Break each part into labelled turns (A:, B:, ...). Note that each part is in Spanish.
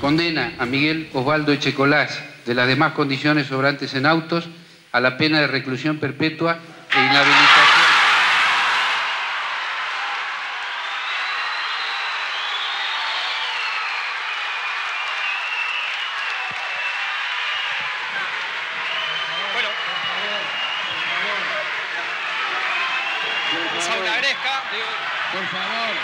A: condena a Miguel Osvaldo Echecolás, de las demás condiciones sobrantes en autos, a la pena de reclusión perpetua e inhabilitación.
B: Bueno, Saúl Agresca, por favor,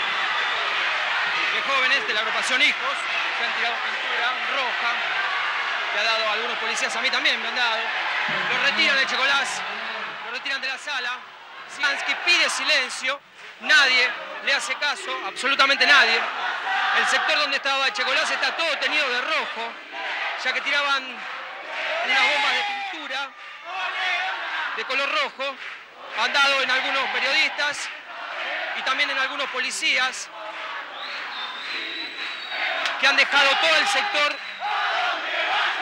B: de jóvenes de la agrupación Hijos, que han tirado pintura roja, le ha dado a algunos policías, a mí también me han dado, lo retiran de Echecolás, lo retiran de la sala, Simansky pide silencio, nadie le hace caso, absolutamente nadie. El sector donde estaba Echecolás está todo teñido de rojo, ya que tiraban unas bombas de pintura de color rojo, han dado en algunos periodistas y también en algunos policías, que han dejado todo el sector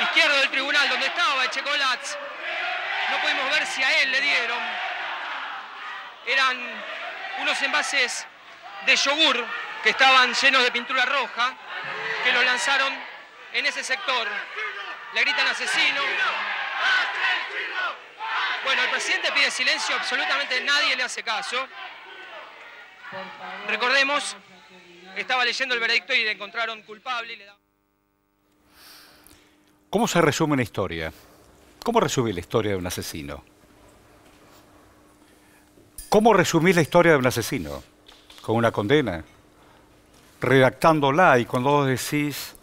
B: izquierdo del tribunal donde estaba Echecolás. No pudimos ver si a él le dieron. Eran unos envases de yogur que estaban llenos de pintura roja, que lo lanzaron en ese sector. Le gritan asesino. Bueno, el presidente pide silencio, absolutamente nadie le hace caso. Recordemos, estaba leyendo el veredicto y le encontraron culpable.
C: ¿Cómo se resume una historia? ¿Cómo resumir la historia de un asesino? ¿Cómo resumir la historia de un asesino? ¿Con una condena? Redactándola, y cuando vos decís,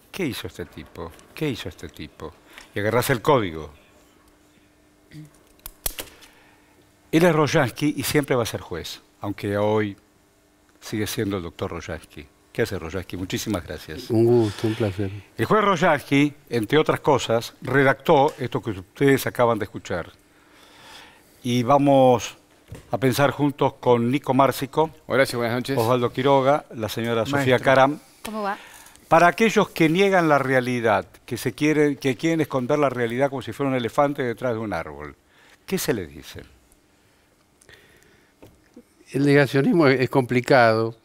C: ¿qué hizo este tipo? ¿Qué hizo este tipo? Y agarrás el código. Él es Rozhansky y siempre va a ser juez, aunque hoy sigue siendo el doctor Rozhansky. ¿Qué hace Rozhansky? Muchísimas gracias.
D: Un gusto, un placer.
C: El juez Rozhansky, entre otras cosas, redactó esto que ustedes acaban de escuchar. Y vamos a pensar juntos con Nico Márcico.
E: Horacio, buenas noches.
C: Osvaldo Quiroga, la señora Sofía Caram.
F: ¿Cómo va?
C: Para aquellos que niegan la realidad, que quieren esconder la realidad como si fuera un elefante detrás de un árbol, ¿qué se les dice?
D: El negacionismo es complicado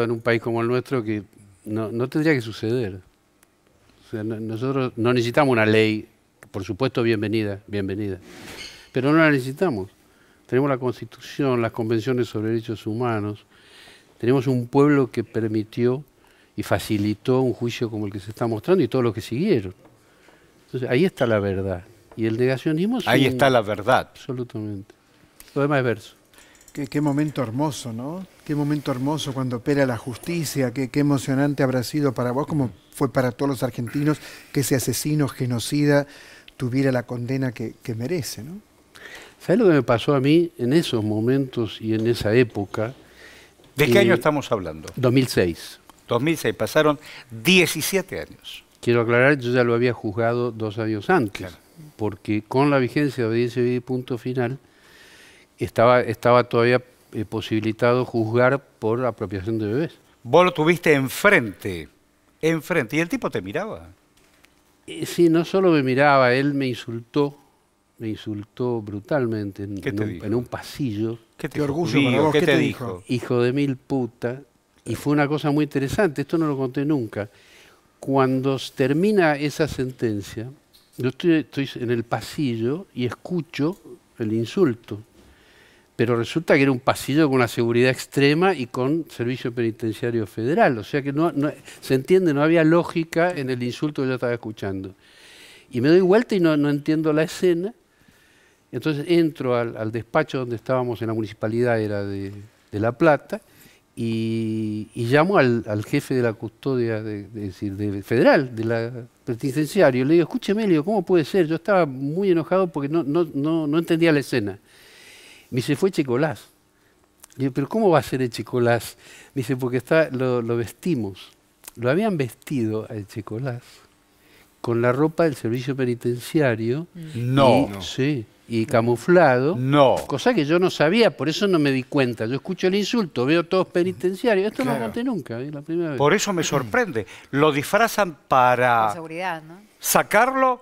D: en un país como el nuestro que no tendría que suceder. O sea, nosotros no necesitamos una ley, por supuesto bienvenida, pero no la necesitamos. Tenemos la Constitución, las convenciones sobre derechos humanos, tenemos un pueblo que permitió y facilitó un juicio como el que se está mostrando y todos los que siguieron. Entonces ahí está la verdad. Y el negacionismo es
C: ahí está la verdad.
D: Absolutamente. Lo demás es verso.
G: Qué momento hermoso, ¿no? Qué momento hermoso cuando opera la justicia, qué emocionante habrá sido para vos, como fue para todos los argentinos, que ese asesino genocida tuviera la condena que merece, ¿no?
D: ¿Sabes lo que me pasó a mí en esos momentos y en esa época?
C: ¿De qué año estamos hablando?
D: 2006.
C: 2006, pasaron 17 años.
D: Quiero aclarar, yo ya lo había juzgado 2 años antes, claro, porque con la vigencia de audiencia y punto final, estaba todavía posibilitado juzgar por apropiación de bebés.
C: Vos lo tuviste enfrente, y el tipo te miraba.
D: Sí, no solo me miraba, él me insultó brutalmente en un pasillo.
G: ¿Qué orgullo para vos?
C: ¿Qué te dijo?
D: Hijo de mil puta. Y fue una cosa muy interesante, esto no lo conté nunca. Cuando termina esa sentencia, yo estoy en el pasillo y escucho el insulto. Pero resulta que era un pasillo con una seguridad extrema y con servicio penitenciario federal. O sea que se entiende, no había lógica en el insulto que yo estaba escuchando. Y me doy vuelta y no entiendo la escena. Entonces entro al despacho donde estábamos en la municipalidad, era de La Plata, y llamo al jefe de la custodia de federal, de la penitenciario. Le digo, escúcheme, le digo, ¿cómo puede ser? Yo estaba muy enojado porque no entendía la escena. Me dice, fue Echecolás. Le digo, ¿pero cómo va a ser Echecolás? Me dice, porque lo vestimos. Lo habían vestido a Echecolás con la ropa del servicio penitenciario.
C: No.
D: Sí, y camuflado.
C: No.
D: Cosa que yo no sabía, por eso no me di cuenta. Yo escucho el insulto, veo todos penitenciarios. Esto no lo conté nunca, la primera vez.
C: Por eso me sorprende. Lo disfrazan para
F: Por seguridad, ¿no?
C: sacarlo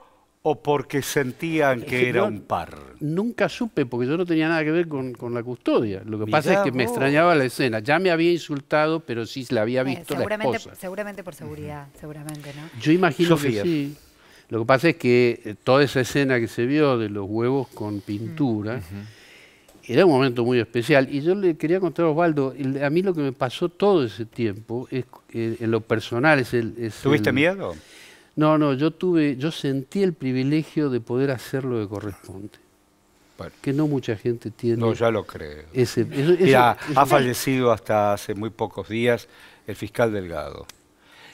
C: o porque sentían que era un par?
D: Nunca supe, porque yo no tenía nada que ver con la custodia. Lo que
C: Mirá
D: pasa es que me
C: vos.
D: extrañaba la escena. Ya me había insultado, pero sí la había visto la esposa.
E: Seguramente por seguridad, seguramente, ¿no?
D: Yo imagino
C: Sofía.
D: que sí. Lo que pasa es que toda esa escena que se vio de los huevos con pintura era un momento muy especial. Y yo le quería contar a Osvaldo, a mí lo que me pasó todo ese tiempo, es, en lo personal,
C: ¿Tuviste miedo?
D: No, yo sentí el privilegio de poder hacer lo que corresponde.
C: Bueno.
D: Que no mucha gente tiene.
C: No, ya lo creo.
D: Mira,
C: ha fallecido hasta hace muy pocos días el fiscal Delgado.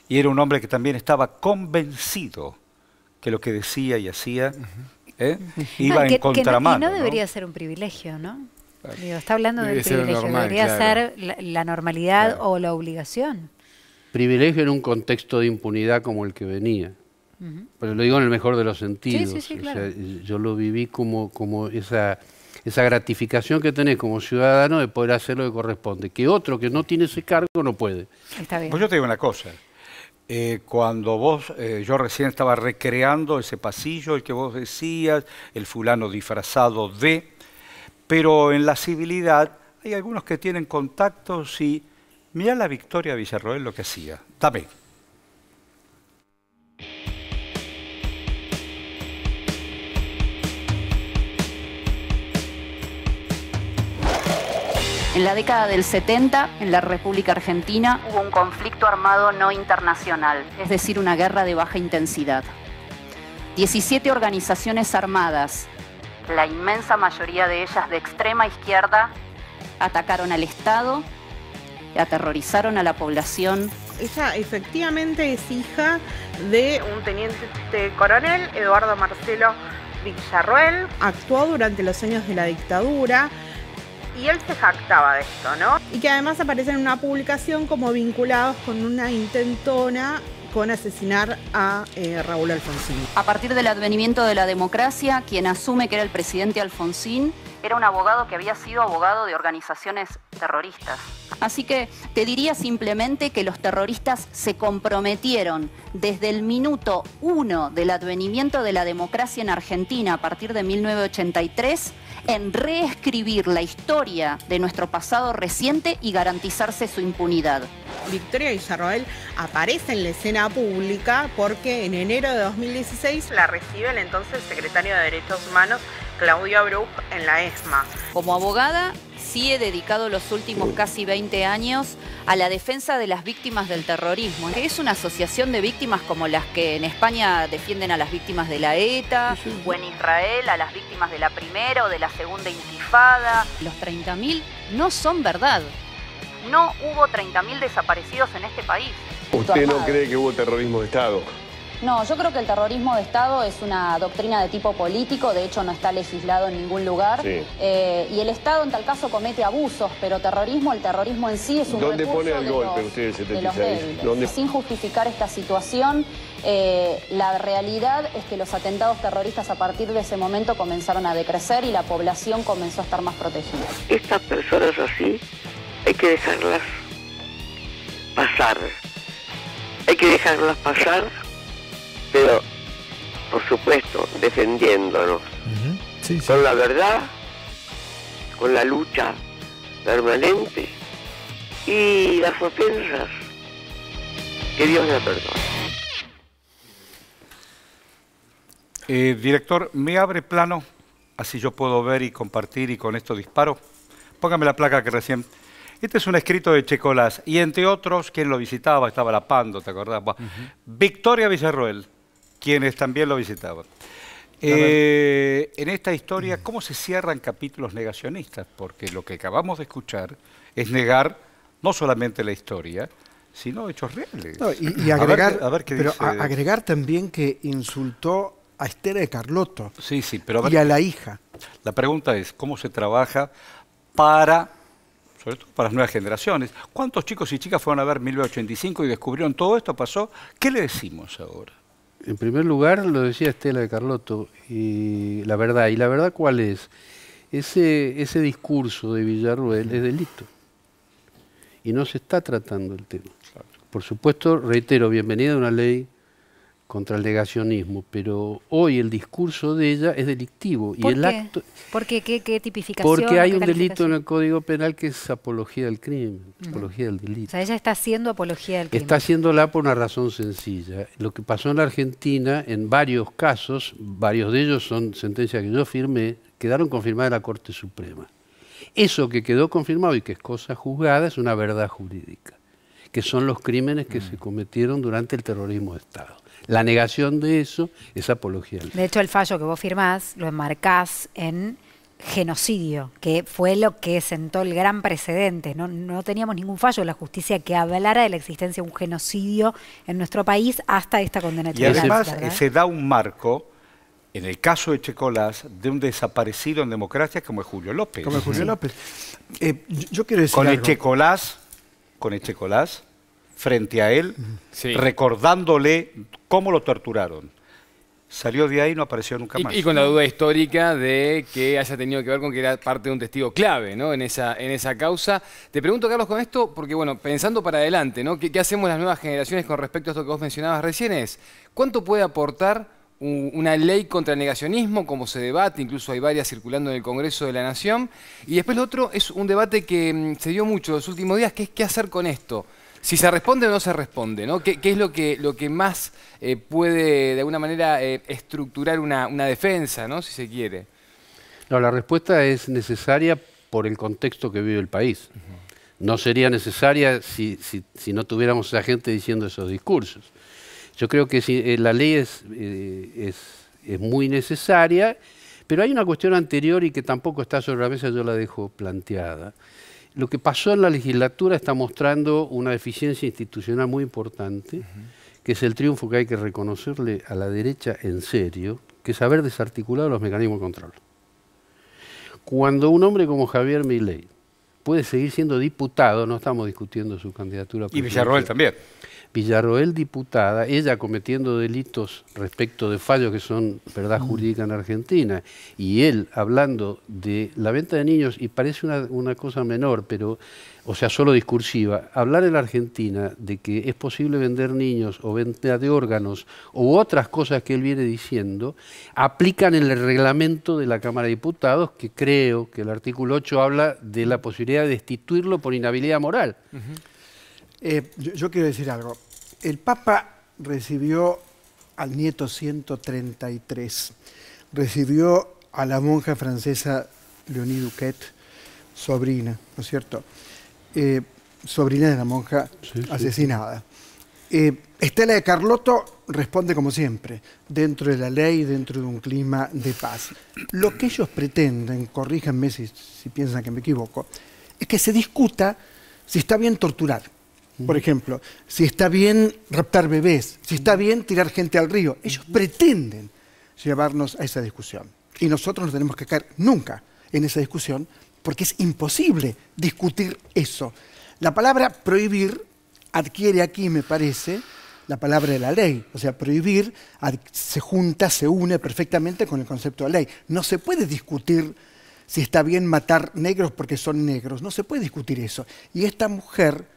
C: Y era un hombre que también estaba convencido que lo que decía y hacía iba en contramano.
E: Y no debería ser un privilegio, ¿no? Digo, está hablando del
F: Debe ser
E: privilegio,
F: normal,
E: debería
F: claro.
E: ser la normalidad o la obligación.
D: privilegio en un contexto de impunidad como el que venía. Pero lo digo en el mejor de los sentidos.
E: Sí, claro.
D: O sea, yo lo viví como esa gratificación que tenés como ciudadano de poder hacer lo que corresponde. Que otro que no tiene ese cargo no puede.
E: Está bien.
C: Pues yo te digo una cosa. Cuando yo recién estaba recreando ese pasillo, el que vos decías, el fulano disfrazado de, pero en la civilidad hay algunos que tienen contactos y mirá la Victoria Villarroel lo que hacía. Dame.
H: En la década del 70, en la República Argentina, hubo un conflicto armado no internacional, es decir, una guerra de baja intensidad. 17 organizaciones armadas, la inmensa mayoría de ellas de extrema izquierda, atacaron al Estado, aterrorizaron a la población.
I: Ella efectivamente es hija de un teniente coronel, Eduardo Marcelo Villarroel. Actuó durante los años de la dictadura y él se jactaba de esto, ¿no? Y que además aparece en una publicación como vinculados con una intentona con asesinar a Raúl Alfonsín.
H: A partir del advenimiento de la democracia, quien asume que era el presidente Alfonsín era un abogado que había sido abogado de organizaciones terroristas. Así que te diría simplemente que los terroristas se comprometieron desde el minuto 1 del advenimiento de la democracia en Argentina a partir de 1983 en reescribir la historia de nuestro pasado reciente y garantizarse su impunidad.
I: Victoria Villarroel aparece en la escena pública porque en enero de 2016 la recibe el entonces secretario de Derechos Humanos, Claudio Bruch, en la ESMA.
H: Como abogada, sí he dedicado los últimos casi 20 años a la defensa de las víctimas del terrorismo, que es una asociación de víctimas como las que en España defienden a las víctimas de la ETA, o en Israel a las víctimas de la primera o de la segunda intifada. Los 30.000 no son verdad. No hubo 30.000 desaparecidos en este país.
J: ¿Usted no cree que hubo terrorismo de Estado?
H: No, yo creo que el terrorismo de Estado es una doctrina de tipo político, de hecho no está legislado en ningún lugar.
J: Sí.
H: Y el Estado en tal caso comete abusos, pero el terrorismo en sí es un
J: ¿Dónde
H: recurso
J: pone al golpe
H: de
J: usted el
H: los
J: 76?
H: débiles.
J: ¿Dónde?
H: Sin justificar esta situación, la realidad es que los atentados terroristas a partir de ese momento comenzaron a decrecer y la población comenzó a estar más protegida.
K: Estas personas así hay que dejarlas pasar. Hay que dejarlas pasar, pero por supuesto defendiéndonos con la verdad, con la lucha permanente y las ofensas que Dios me perdone.
C: Director, ¿me abre plano? Así yo puedo ver y compartir y con esto disparo. Póngame la placa que recién... Este es un escrito de Checolás y entre otros, quien lo visitaba, estaba La Pando, ¿te acordás? Victoria Villarroel, quienes también lo visitaban. En esta historia, ¿cómo se cierran capítulos negacionistas? Porque lo que acabamos de escuchar es negar no solamente la historia, sino hechos reales.
G: No, y agregar,
C: a ver qué
G: pero
C: dice.
G: agregar también que insultó a Esther de Carlotto
C: Sí, pero a ver,
G: y a la hija.
C: la pregunta es, ¿cómo se trabaja para, sobre todo para las nuevas generaciones? ¿Cuántos chicos y chicas fueron a ver 1985 y descubrieron todo esto pasó? ¿Qué le decimos ahora?
D: En primer lugar, lo decía Estela de Carlotto, y la verdad ¿cuál es? Ese discurso de Villarroel es delito, y no se está tratando el tema. Por supuesto, reitero, bienvenida a una ley contra el negacionismo, pero hoy el discurso de ella es delictivo.
E: ¿Por
D: y el
E: qué?
D: acto,
E: ¿Por qué? ¿Qué tipificación?
D: porque hay
E: qué
D: un delito en
E: calificación?
D: el Código Penal que es apología del crimen, apología del
E: O
D: delito.
E: sea, ella está haciendo apología del crimen.
D: Está haciéndola por una razón sencilla. Lo que pasó en la Argentina, en varios casos, varios de ellos son sentencias que yo firmé, quedaron confirmadas en la Corte Suprema. Eso que quedó confirmado y que es cosa juzgada es una verdad jurídica, que son los crímenes que se cometieron durante el terrorismo de Estado. La negación de eso es apología del crimen.
E: De hecho, el fallo que vos firmás lo enmarcás en genocidio, que fue lo que sentó el gran precedente. No teníamos ningún fallo de la justicia que hablara de la existencia de un genocidio en nuestro país hasta esta condena.
C: Y además se da un marco, en el caso de Checolás, de un desaparecido en democracia como es Julio López.
G: Como Julio López. Yo quiero decir
C: con
G: algo.
C: el Checolás, frente a él, recordándole cómo lo torturaron. Salió de ahí y no apareció nunca más.
F: Y con la duda histórica de que haya tenido que ver con que era parte de un testigo clave, ¿no? en esa causa. Te pregunto, Carlos, con esto, porque bueno, pensando para adelante, ¿no? ¿Qué hacemos las nuevas generaciones con respecto a esto que vos mencionabas recién? ¿Cuánto puede aportar una ley contra el negacionismo, como se debate? Incluso hay varias circulando en el Congreso de la Nación. Y después lo otro es un debate que se dio mucho los últimos días, que es qué hacer con esto. Si se responde o no se responde, ¿no? ¿Qué es lo que más puede, de alguna manera, estructurar una defensa, ¿no? Si se quiere?
D: No, la respuesta es necesaria por el contexto que vive el país. No sería necesaria si no tuviéramos a gente diciendo esos discursos. Yo creo que la ley es muy necesaria, pero hay una cuestión anterior y que tampoco está sobre la mesa, yo la dejo planteada. Lo que pasó en la legislatura está mostrando una deficiencia institucional muy importante, que es el triunfo que hay que reconocerle a la derecha en serio, que es haber desarticulado los mecanismos de control. Cuando un hombre como Javier Milei puede seguir siendo diputado, no estamos discutiendo su candidatura.
C: Y Villarroel también.
D: Villarroel diputada, ella cometiendo delitos respecto de fallos que son verdad jurídica en Argentina, y él hablando de la venta de niños, y parece una cosa menor, pero, o sea, solo discursiva, hablar en la Argentina de que es posible vender niños o venta de órganos u otras cosas que él viene diciendo, aplican en el reglamento de la Cámara de Diputados, que creo que el artículo 8 habla de la posibilidad de destituirlo por inhabilidad moral.
G: Yo quiero decir algo. El Papa recibió al nieto 133, recibió a la monja francesa Léonie Duquet, sobrina, ¿no es cierto? Sobrina de la monja asesinada. Estela de Carlotto responde como siempre, dentro de la ley, dentro de un clima de paz. Lo que ellos pretenden, corríjanme si piensan que me equivoco, es que se discuta si está bien torturar. Por ejemplo, si está bien raptar bebés, si está bien tirar gente al río. Ellos pretenden llevarnos a esa discusión. Y nosotros no tenemos que caer nunca en esa discusión porque es imposible discutir eso. La palabra prohibir adquiere aquí, me parece, la palabra de la ley. O sea, prohibir se junta, se une perfectamente con el concepto de ley. No se puede discutir si está bien matar negros porque son negros. No se puede discutir eso. Y esta mujer,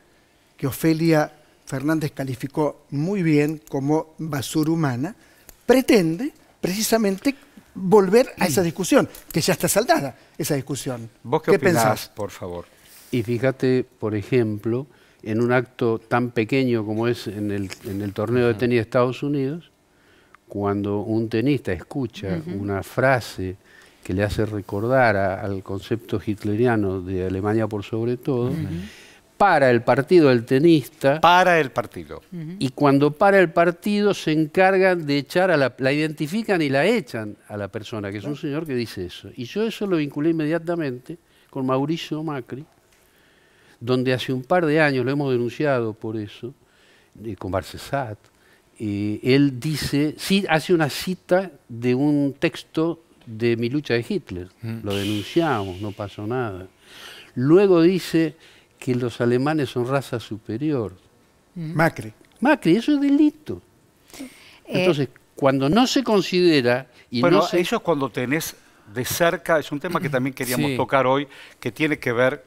G: que Ofelia Fernández calificó muy bien como basura humana, pretende precisamente volver a esa discusión, que ya está saldada esa discusión.
C: ¿Vos qué opinás, pensás? Por favor?
D: Y fíjate, por ejemplo, en un acto tan pequeño como es en el torneo de tenis de Estados Unidos, cuando un tenista escucha una frase que le hace recordar al concepto hitleriano de Alemania por sobre todo, para el partido del tenista.
C: Para el partido.
D: Y cuando para el partido se encargan de echar a la identifican y la echan a la persona, que es un señor que dice eso. Y yo eso lo vinculé inmediatamente con Mauricio Macri, donde hace un par de años lo hemos denunciado por eso, con Barcesat. Él dice, sí, hace una cita de un texto de Mi lucha de Hitler. Lo denunciamos, no pasó nada. Luego dice que los alemanes son raza superior.
G: Macri,
D: eso es delito. Entonces, cuando no se considera...
C: Bueno, eso es cuando tenés de cerca, es un tema que también queríamos tocar hoy, que tiene que ver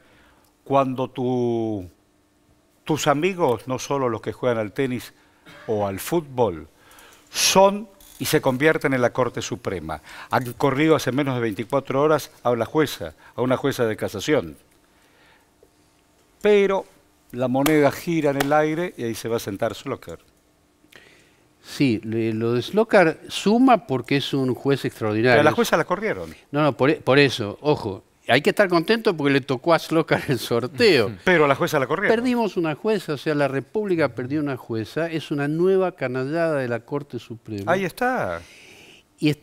C: cuando tus amigos, no solo los que juegan al tenis o al fútbol, son y se convierten en la Corte Suprema. Han corrido hace menos de 24 horas a una jueza de casación. Pero la moneda gira en el aire y ahí se va a sentar Slocar.
D: Sí, lo de Slocar suma porque es un juez extraordinario.
C: Pero a la jueza la corrieron.
D: No, por eso, ojo. Hay que estar contento porque le tocó a Slocar el sorteo.
C: Pero a la jueza la corrieron.
D: Perdimos una jueza, o sea, la República perdió una jueza. Es una nueva canallada de la Corte Suprema.
C: Ahí está.
D: Y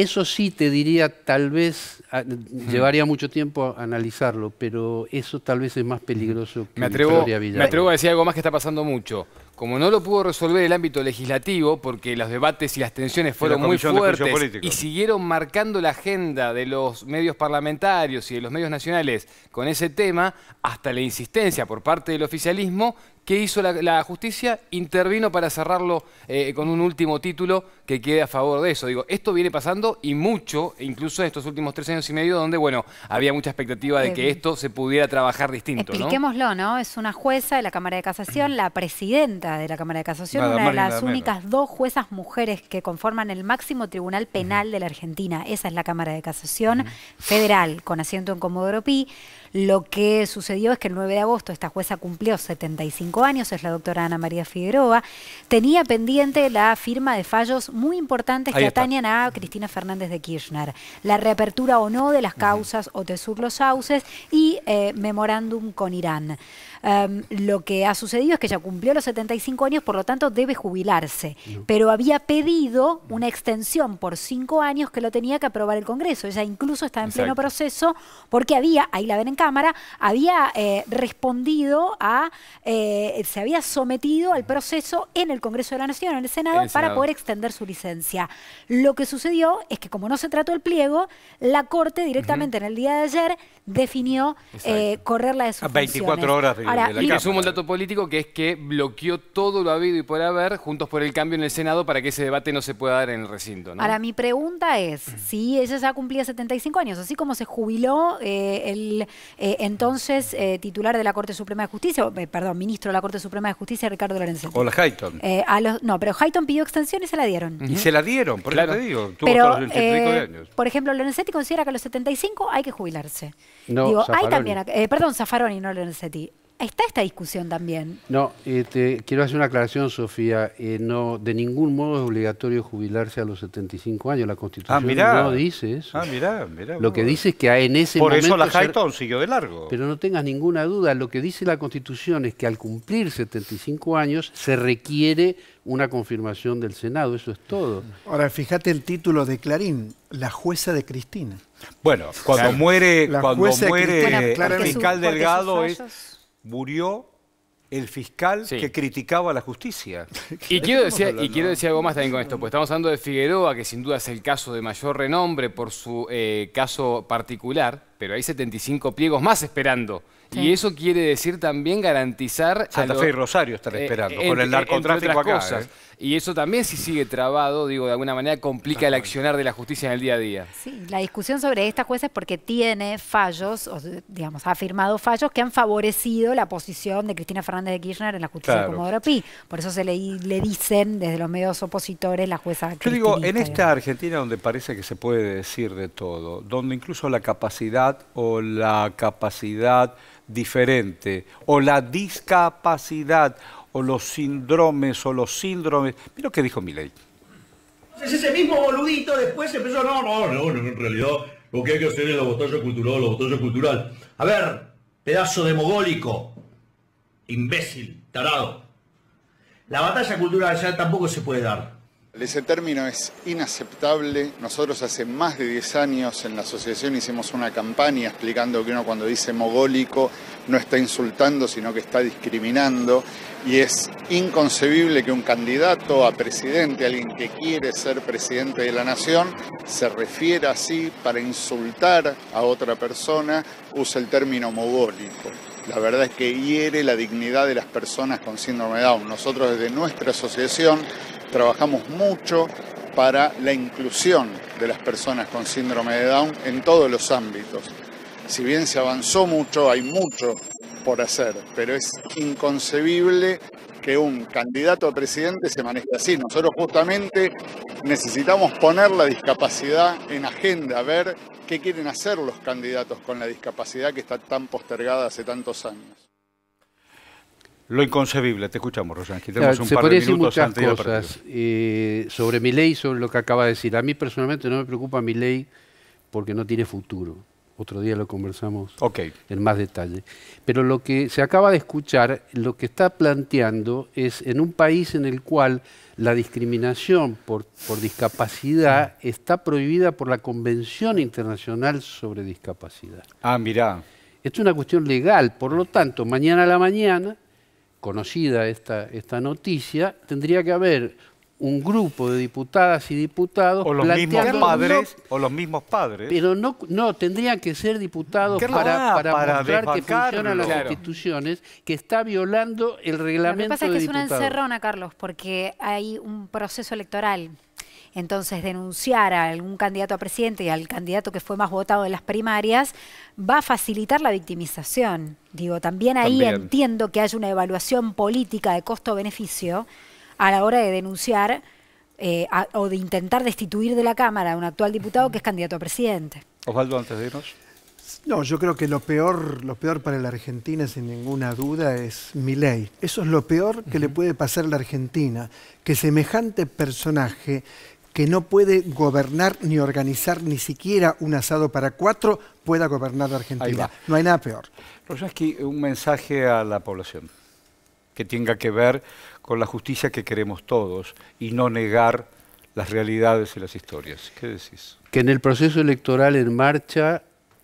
D: eso sí te diría, tal vez, llevaría mucho tiempo a analizarlo, pero eso tal vez es más peligroso que
F: me atrevo a decir algo más que está pasando mucho. Como no lo pudo resolver el ámbito legislativo, porque los debates y las tensiones fueron muy fuertes y siguieron marcando la agenda de los medios parlamentarios y de los medios nacionales con ese tema, hasta la insistencia por parte del oficialismo, ¿qué hizo la justicia? Intervino para cerrarlo con un último título que quede a favor de eso. Digo, esto viene pasando y mucho, incluso en estos últimos 3 años y medio, donde, bueno, había mucha expectativa de que esto se pudiera trabajar distinto, ¿no?
E: Expliquémoslo, ¿no? Es una jueza de la Cámara de Casación, la presidenta de la Cámara de Casación, una de las únicas 2 juezas mujeres que conforman el máximo tribunal penal de la Argentina. Esa es la Cámara de Casación federal, con asiento en Comodoro Pi. Lo que sucedió es que el 9 de agosto esta jueza cumplió 75 años, es la doctora Ana María Figueroa. Tenía pendiente la firma de fallos muy importantes que atañen a Cristina Fernández de Kirchner. La reapertura o no de las causas OTESUR Los Sauces y memorándum con Irán. Lo que ha sucedido es que ella cumplió los 75 años, por lo tanto debe jubilarse. Pero había pedido una extensión por 5 años que lo tenía que aprobar el Congreso. Ella incluso estaba en pleno proceso porque había, ahí la ven en cámara, había respondido a, se había sometido al proceso en el Congreso de la Nación, en el Senado, para poder extender su licencia. Lo que sucedió es que como no se trató el pliego, la Corte directamente en el día de ayer definió correrla de sus funciones.
C: 24 horas de
F: Ahora, y le sumo un dato político, que es que bloqueó todo lo habido y por haber, Juntos por el Cambio en el Senado, para que ese debate no se pueda dar en el recinto, ¿no?
E: Ahora, mi pregunta es, si ella ya cumplía 75 años, así como se jubiló entonces titular de la Corte Suprema de Justicia, perdón, ministro de la Corte Suprema de Justicia, Ricardo Lorenzetti.
C: O la Hayton.
E: No, pero Hayton pidió extensión y se la dieron.
C: Y se la dieron, por eso te digo, tuvo todos los 85 de años.
E: Por ejemplo, Lorenzetti considera que a los 75 hay que jubilarse.
D: No,
E: digo,
D: Zaffaroni.
E: hay también, perdón, Zaffaroni, no Lorenzetti. Está esta discusión también.
D: No, quiero hacer una aclaración, Sofía. No, de ningún modo es obligatorio jubilarse a los 75 años. La Constitución no dice eso.
C: Mirá.
D: Lo que dice es que en ese
C: por
D: momento...
C: Por eso la Hayton siguió de largo.
D: Pero no tengas ninguna duda, lo que dice la Constitución es que al cumplir 75 años se requiere una confirmación del Senado, eso es todo.
G: Ahora, fíjate el título de Clarín, la jueza de Cristina.
C: Bueno, cuando muere el
G: fiscal
C: Delgado murió el fiscal que criticaba a la justicia.
F: Y quiero decir algo más también con esto, pues estamos hablando de Figueroa, que sin duda es el caso de mayor renombre por su caso particular, pero hay 75 pliegos más esperando. Sí. Y eso quiere decir también garantizar...
C: Santa Fe y Rosario están esperando, con el narcotráfico acá.
F: Y eso también, si sigue trabado, digo, de alguna manera complica el accionar de la justicia en el día a día.
E: Sí, la discusión sobre esta jueza es porque tiene fallos, o digamos, ha firmado fallos que han favorecido la posición de Cristina Fernández de Kirchner en la justicia de Comodoro Pi. Por eso le dicen desde los medios opositores la jueza
C: Yo digo, en esta Argentina donde parece que se puede decir de todo, donde incluso la capacidad diferente, o la discapacidad, o los síndromes, Mira lo que dijo Milei.
L: Entonces ese mismo boludito después empezó, no, en realidad lo que hay que hacer es la batalla cultural. A ver, pedazo de mogólico, imbécil, tarado. La batalla cultural ya tampoco se puede dar.
M: Ese término es inaceptable. Nosotros hace más de 10 años en la asociación hicimos una campaña explicando que uno cuando dice mogólico no está insultando, sino que está discriminando. Y es inconcebible que un candidato a presidente, alguien que quiere ser presidente de la nación, se refiera así para insultar a otra persona, use el término mogólico. La verdad es que hiere la dignidad de las personas con síndrome de Down. Nosotros desde nuestra asociación trabajamos mucho para la inclusión de las personas con síndrome de Down en todos los ámbitos. Si bien se avanzó mucho, hay mucho por hacer, pero es inconcebible que un candidato a presidente se maneje así. Nosotros justamente necesitamos poner la discapacidad en agenda, ver qué quieren hacer los candidatos con la discapacidad que está tan postergada hace tantos años.
C: Lo inconcebible, te escuchamos, Rosansky.
D: Tenemos un par de minutos antes de muchas cosas sobre Milei y sobre lo que acaba de decir. A mí personalmente no me preocupa Milei porque no tiene futuro. Otro día lo conversamos en más detalle. Pero lo que se acaba de escuchar, lo que está planteando es en un país en el cual la discriminación por discapacidad está prohibida por la Convención Internacional sobre Discapacidad.
C: Ah, mirá.
D: Esto es una cuestión legal, por lo tanto, mañana a la mañana, conocida esta noticia, tendría que haber un grupo de diputadas y diputados
C: o los mismos padres o los mismos padres,
D: pero no tendrían que ser diputados para mostrar que funcionan las instituciones, que está violando el reglamento.
E: Lo que pasa es que es una
D: diputados.
E: encerrona, Carlos, porque hay un proceso electoral. Entonces, denunciar a algún candidato a presidente y al candidato que fue más votado en las primarias va a facilitar la victimización. Digo, también ahí entiendo que haya una evaluación política de costo-beneficio a la hora de denunciar o de intentar destituir de la Cámara a un actual diputado que es candidato a presidente.
C: Osvaldo, antes de irnos.
G: No, yo creo que lo peor para la Argentina, sin ninguna duda, es Milei. Eso es lo peor que le puede pasar a la Argentina, que semejante personaje que no puede gobernar ni organizar ni siquiera un asado para 4, pueda gobernar la Argentina. No hay nada peor.
C: Rosansky, un mensaje a la población que tenga que ver con la justicia que queremos todos y no negar las realidades y las historias. ¿Qué decís?
D: Que en el proceso electoral en marcha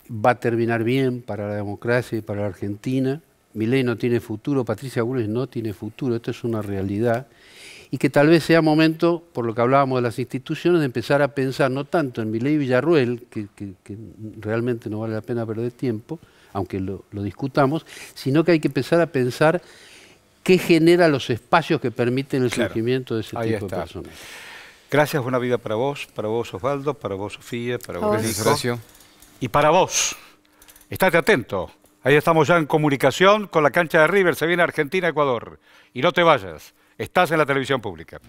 D: va a terminar bien para la democracia y para la Argentina. Milei no tiene futuro, Patricia Bullrich no tiene futuro, esto es una realidad. Y que tal vez sea momento, por lo que hablábamos de las instituciones, de empezar a pensar no tanto en Milei Villarruel, que realmente no vale la pena perder tiempo, aunque lo discutamos, sino que hay que empezar a pensar qué genera los espacios que permiten el surgimiento de ese tipo de personas.
C: Gracias, buena vida para vos Osvaldo, para vos Sofía, para vos
F: Horacio.
C: Y para vos. Estate atento. Ahí estamos ya en comunicación con la cancha de River. Se viene Argentina-Ecuador. Y no te vayas. Estás en la televisión pública.